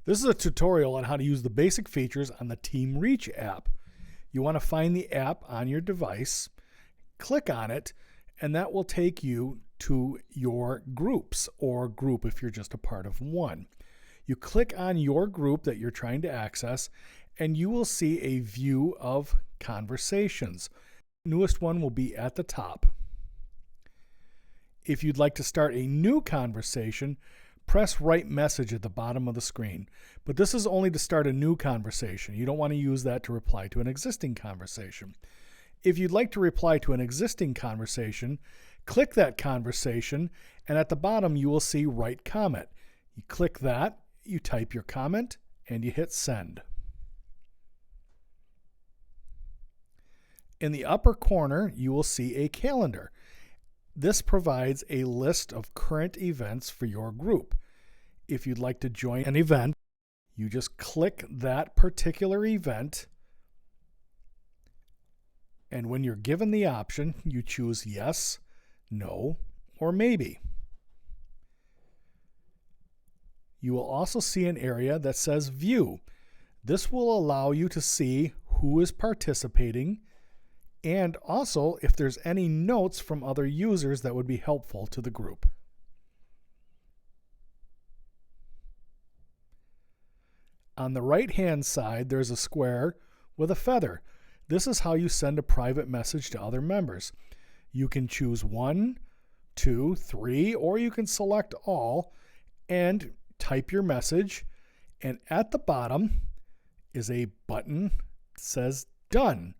This is a tutorial on how to use the basic features on the Team Reach app. You want to find the app on your device, click on it, and that will take you to your groups, or group if you're just a part of one. You click on your group that you're trying to access, and you will see a view of conversations. The newest one will be at the top. If you'd like to start a new conversation, press Write Message at the bottom of the screen. But this is only to start a new conversation. You don't want to use that to reply to an existing conversation. If you'd like to reply to an existing conversation, click that conversation, and at the bottom you will see Write Comment. You click that, you type your comment, and you hit Send. In the upper corner, you will see a calendar. This provides a list of current events for your group. If you'd like to join an event, you just click that particular event, and when you're given the option, you choose yes, no, or maybe. You will also see an area that says View. This will allow you to see who is participating, and also if there's any notes from other users that would be helpful to the group. On the right-hand side, there's a square with a feather. This is how you send a private message to other members. You can choose 1, 2, 3, or you can select all and type your message. And at the bottom is a button that says Done.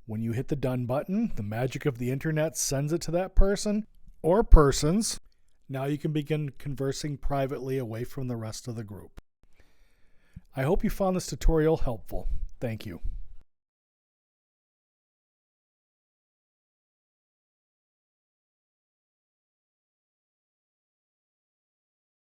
When you hit the Done button, the magic of the internet sends it to that person or persons. Now you can begin conversing privately away from the rest of the group. I hope you found this tutorial helpful. Thank you.